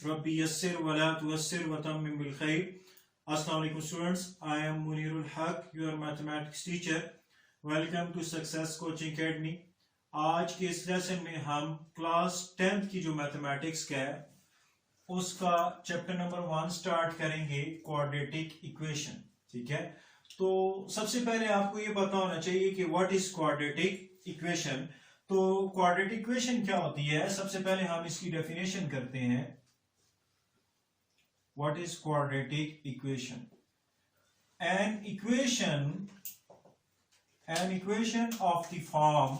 रब्बी यस्सिर वला तुअस्सिर वतम्मिम बिल खैर। अस्सलाम वालेकुम students, I am Munirul Haq, your mathematics teacher. Welcome to success coaching academy. आज के इस लेसन में हम क्लास 10th की जो मैथमेटिक्स का है उसका चैप्टर नंबर 1 स्टार्ट करेंगे, क्वाड्रेटिक इक्वेशन। ठीक है, तो सबसे पहले आपको ये पता होना चाहिए कि व्हाट इज क्वाड्रेटिक इक्वेशन। तो क्वाड्रेटिक इक्वेशन क्या होती है, सबसे पहले हम इसकी डेफिनेशन करते हैं। What is quadratic equation? An equation of the form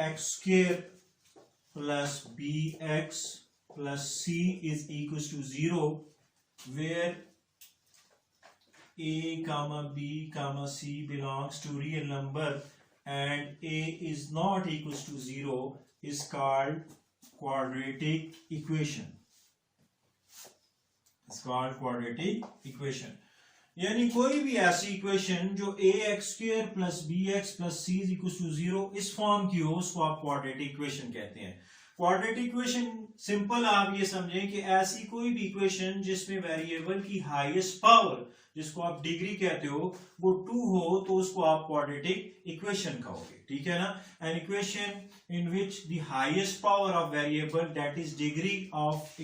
ax square plus bx plus c is equals to 0, where a comma b comma c belongs to real number and a is not equals to 0 is called quadratic equation. It's called quadratic equation. यानी कोई भी ऐसी equation जो ax square plus bx plus c is equals to 0 इस form की हो, उसको आप क्वाड्रेटिक इक्वेशन कहते हैं। क्वाड्रेटिक इक्वेशन सिंपल आप ये समझें कि ऐसी कोई भी इक्वेशन जिसमें वेरिएबल की हाईएस्ट पावर, जिसको आप डिग्री कहते हो, वो 2 हो तो उसको आप क्वाड्रेटिक इक्वेशन कहोगे। ठीक है ना? An equation in which the highest power of variable that is degree of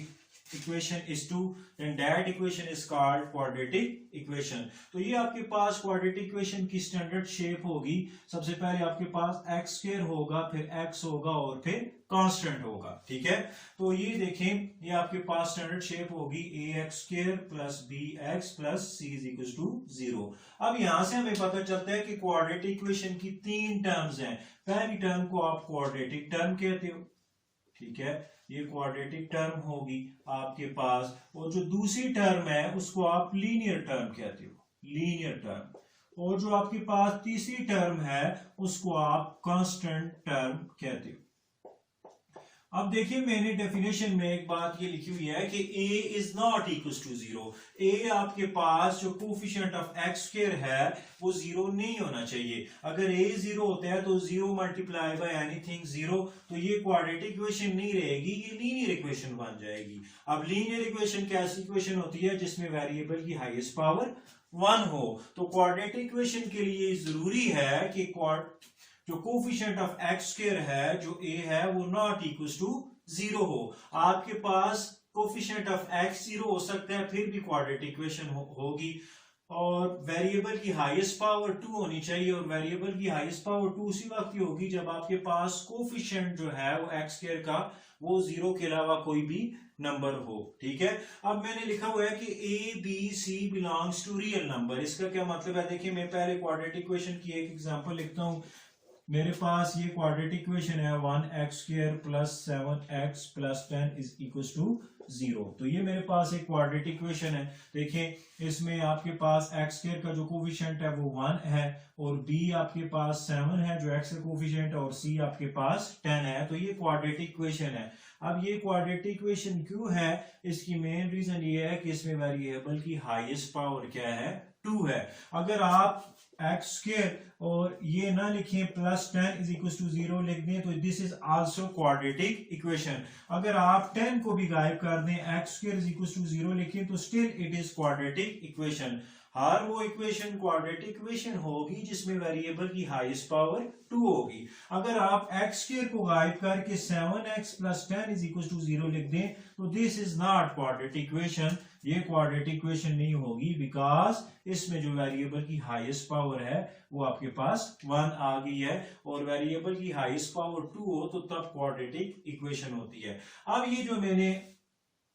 equation is 2, then that equation is called quadratic equation. तो ये आपके पास क्वाड्रेटिक इक्वेशन की स्टैंडर्ड शेप होगी। सबसे पहले आपके पास x स्क्वायर होगा, फिर x होगा और फिर कांस्टेंट होगा। ठीक है, तो ये देखें, ये आपके पास स्टैंडर्ड शेप होगी ax square plus bx plus c is equal to 0। अब यहां से हमें पता चलता है कि क्वाड्रेटिक इक्वेशन की 3 टर्म्स हैं। पहली टर्म को आप क्वाड्रेटिक टर्म कहते हो। ठीक है, ये क्वाड्रेटिक टर्म होगी आपके पास, और जो दूसरी टर्म है उसको आप लीनियर टर्म कहते हो, लीनियर टर्म। और जो आपके पास तीसरी टर्म है उसको आप कांस्टेंट टर्म कहते हो। अब देखिए, मैंने डेफिनेशन में एक बात ये लिखी हुई है कि a is not equal to 0। a आपके पास जो कोफिशिएंट ऑफ x स्क्वायर है वो 0 नहीं होना चाहिए। अगर a 0 होता है तो 0 मल्टीप्लाई बाय एनीथिंग 0, तो ये क्वाड्रेटिक इक्वेशन नहीं रहेगी, ये लीनियर इक्वेशन बन जाएगी। अब लीनियर इक्वेशन कैसी इक्वेशन होती है? जिसमें वेरिएबल की हाईएस्ट पावर 1 हो। तो क्वाड्रेटिक इक्वेशन के लिए जरूरी है कि जो कोफिशिएंट ऑफ x स्क्वायर है, जो a है, वो नॉट इक्वल टू 0 हो। आपके पास कोफिशिएंट ऑफ x 0 हो सकता है, फिर भी क्वाड्रेटिक इक्वेशन होगी। और वेरिएबल की हाईएस्ट पावर 2 होनी चाहिए, और वेरिएबल की हाईएस्ट पावर 2 उसी वक्त ही होगी जब आपके पास कोफिशिएंट जो है वो x स्क्वायर का वो 0 के अलावा कोई भी नंबर हो। ठीक है, अब मैंने लिखा हुआ है कि a b c belongs to real number. इसका क्या मतलब है? देखिए, मैं पहले क्वाड्रेटिक इक्वेशन की एक एग्जांपल लिखता हूं। मेरे पास ये क्वाड्रेटिक इक्वेशन है 1x square plus 7x plus 10 is equal to 0। तो ये मेरे पास एक क्वाड्रेटिक इक्वेशन है। देखिए, इसमें आपके पास x स्क्वायर का जो कोफिशिएंट है वो 1 है, और b आपके पास 7 है जो x का कोफिशिएंट है, और c आपके पास 10 है। तो ये क्वाड्रेटिक इक्वेशन है। अब ये क्वाड्रेटिक इक्वेशन क्यों है? इसकी मेन रीजन ये है कि इसमें वेरिएबल की हाईएस्ट पावर क्या है? 2 है। अगर आप x स्क्वायर और ये ना लिखें प्लस 10 इज इक्वल टू 0 लिख दें, तो this is also quadratic equation. अगर आप 10 को भी गायब कर दें, x square is equal to 0 लिखें, तो still it is quadratic equation. हर वो इक्वेशन क्वाड्रेटिक इक्वेशन होगी जिसमें वेरिएबल की हाईएस्ट पावर 2 होगी। अगर आप x स्क्वायर को गायब करके 7x plus 10 is equal to 0 लिख दें, तो this is not quadratic equation. ये क्वाड्रेटिक इक्वेशन नहीं होगी, बिकॉज इसमें जो वेरिएबल की हाईएस्ट पावर है वो आपके पास 1 आ गई है, और वेरिएबल की हाईएस्ट पावर 2 हो तो तब क्वाड्रेटिक इक्वेशन होती है। अब ये जो मैंने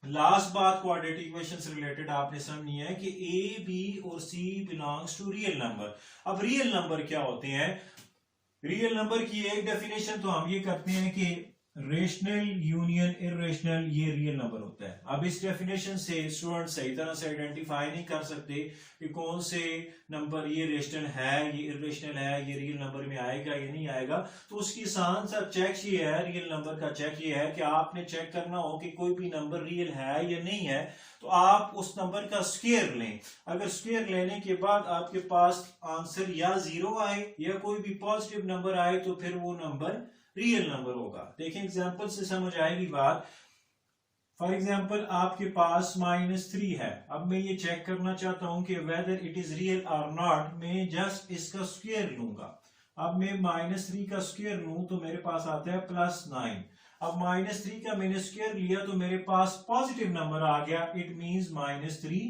लास्ट बात क्वाड्रेटिक इक्वेशन से रिलेटेड आपने समझनी है कि a b और c belongs to real number. अब रियल नंबर क्या होते हैं? रियल नंबर की एक डेफिनेशन तो हम ये करते हैं कि रेशनल यूनियन इरेशनल ये रियल नंबर होता है। अब इस डेफिनेशन से स्टूडेंट सही तरह से आइडेंटिफाई नहीं कर सकते कि कौन से नंबर ये रेशनल है, ये इरेशनल है, ये रियल नंबर में आएगा या नहीं आएगा। तो उसकी आसान सा चेक ये है, रियल नंबर का चेक ये है कि आपने चेक करना हो कि कोई भी नंबर रियल है या नहीं है, तो आप उस नंबर का स्क्वायर लें। अगर स्क्वायर लेने के बाद आपके पास आंसर या जीरो आए या कोई भी पॉजिटिव नंबर आए तो फिर वो नंबर रियल नंबर होगा। देखें एग्जांपल से समझ आएगी बात। फॉर एग्जांपल आपके पास -3 है। अब मैं ये चेक करना चाहता हूं कि वेदर इट इज रियल और नॉट। मैं जस्ट इसका स्क्वायर लूंगा। अब मैं -3 का स्क्वायर लूं तो मेरे पास आता है +9। अब -3 का मैंने स्क्वायर लिया तो मेरे पास पॉजिटिव नंबर आ गया। इट मींस -3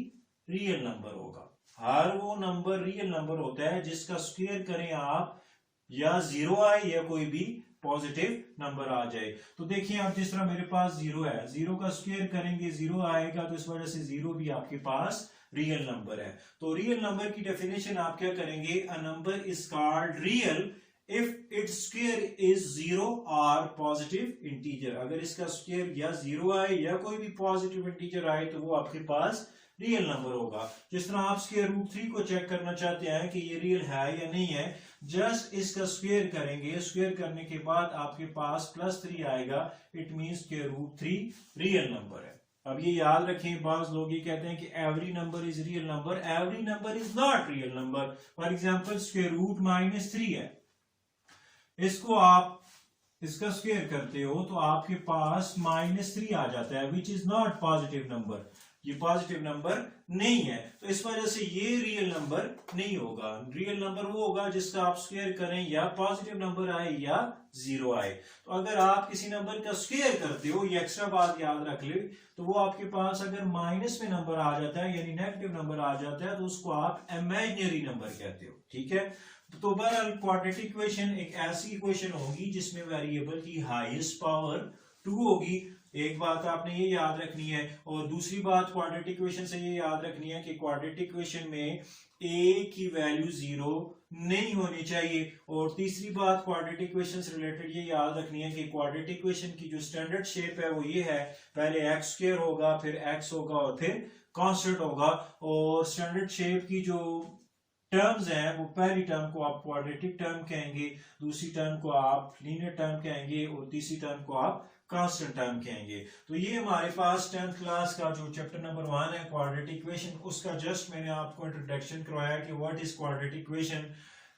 रियल नंबर होगा। हर वो नंबर रियल नंबर होता है जिसका स्क्वायर करें आप, या जीरो आए या कोई भी पॉजिटिव नंबर आ जाए। तो देखिए आप, जिस तरह मेरे पास जीरो है, जीरो का स्क्वायर करेंगे जीरो आएगा, तो इस वजह से जीरो भी आपके पास रियल नंबर है। तो रियल नंबर की डेफिनेशन आप क्या करेंगे, a number is called real if its square is zero और पॉजिटिव इंटीजर। अगर इसका स्क्वायर या जीरो आए या कोई भी पॉजिटिव इंटीजर आए तो वो आपके पास रियल नंबर होगा। जिस तरह आप स्क्वायर रूट 3 को चेक करना चाहते हैं कि ये रियल है या नहीं है, जस्ट इसका स्क्वायर करेंगे। स्क्वायर करने के बाद आपके पास +3 आएगा। It means square root 3 real number है। अब ये याद रखें, बाज लोग ये कहते हैं कि every number is real number. Every number is not real number. For example square root -3 है, इसको आप इसका स्क्वायर करते हो तो आपके पास -3 आ जाता है, which is not positive number. ये पॉजिटिव नंबर नहीं है, तो इस वजह से ये रियल नंबर नहीं होगा। रियल नंबर वो होगा जिसका आप स्क्वायर करें या पॉजिटिव नंबर आए या जीरो आए। तो अगर आप किसी नंबर का स्क्वायर करते हो, ये एक्स्ट्रा बात याद रख ले, तो वो आपके पास अगर माइनस में नंबर आ जाता है यानी नेगेटिव नंबर आ जाता है तो उसको आप इमेजिनरी नंबर कहते हो। ठीक है, तो बहरहाल क्वाड्रेटिक इक्वेशन एक ऐसी इक्वेशन होगी जिसमें वेरिएबल की हाईएस्ट पावर 2 होगी। एक बात आपने ये याद रखनी है। और दूसरी बात क्वाड्रेटिक इक्वेशन से ये याद रखनी है कि क्वाड्रेटिक इक्वेशन में a की वैल्यू 0 नहीं होनी चाहिए। और तीसरी बात क्वाड्रेटिक इक्वेशन से रिलेटेड ये याद रखनी है कि क्वाड्रेटिक इक्वेशन की जो स्टैंडर्ड शेप है वो ये है, पहले एक्स स्क्वायर होगा, फिर एक्स होगा और फिर कांस्टेंट होगा। और स्टैंडर्ड शेप की जो टर्म्स हैं वो पहली टर्म को आप क्वाड्रेटिक टर्म कहेंगे, दूसरी टर्म को आप लीनियर टर्म कहेंगे और तीसरी टर्म को आप कांस्टेंट टर्म कहेंगे। तो ये हमारे पास 10th क्लास का जो चैप्टर नंबर 1 है क्वाड्रेटिक इक्वेशन, उसका जस्ट मैंने आपको इंट्रोडक्शन करवाया कि what is quadratic equation.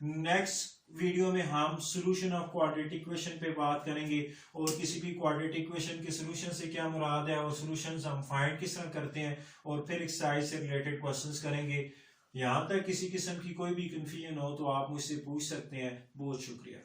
Next video में हम सॉल्यूशन ऑफ क्वाड्रेटिक इक्वेशन पे बात करेंगे और किसी भी क्वाड्रेटिक इक्वेशन के सॉल्यूशन से क्या मुराद है और सॉल्यूशंस हम फाइंड किस तरह करते हैं, और फिर एक्सरसाइज से रिलेटेड क्वेश्चंस करेंगे। यहाँ तक किसी किस्म की कोई भी कंफ्यूजन हो तो आप मुझसे पूछ सकते हैं। बहुत शुक्रिया।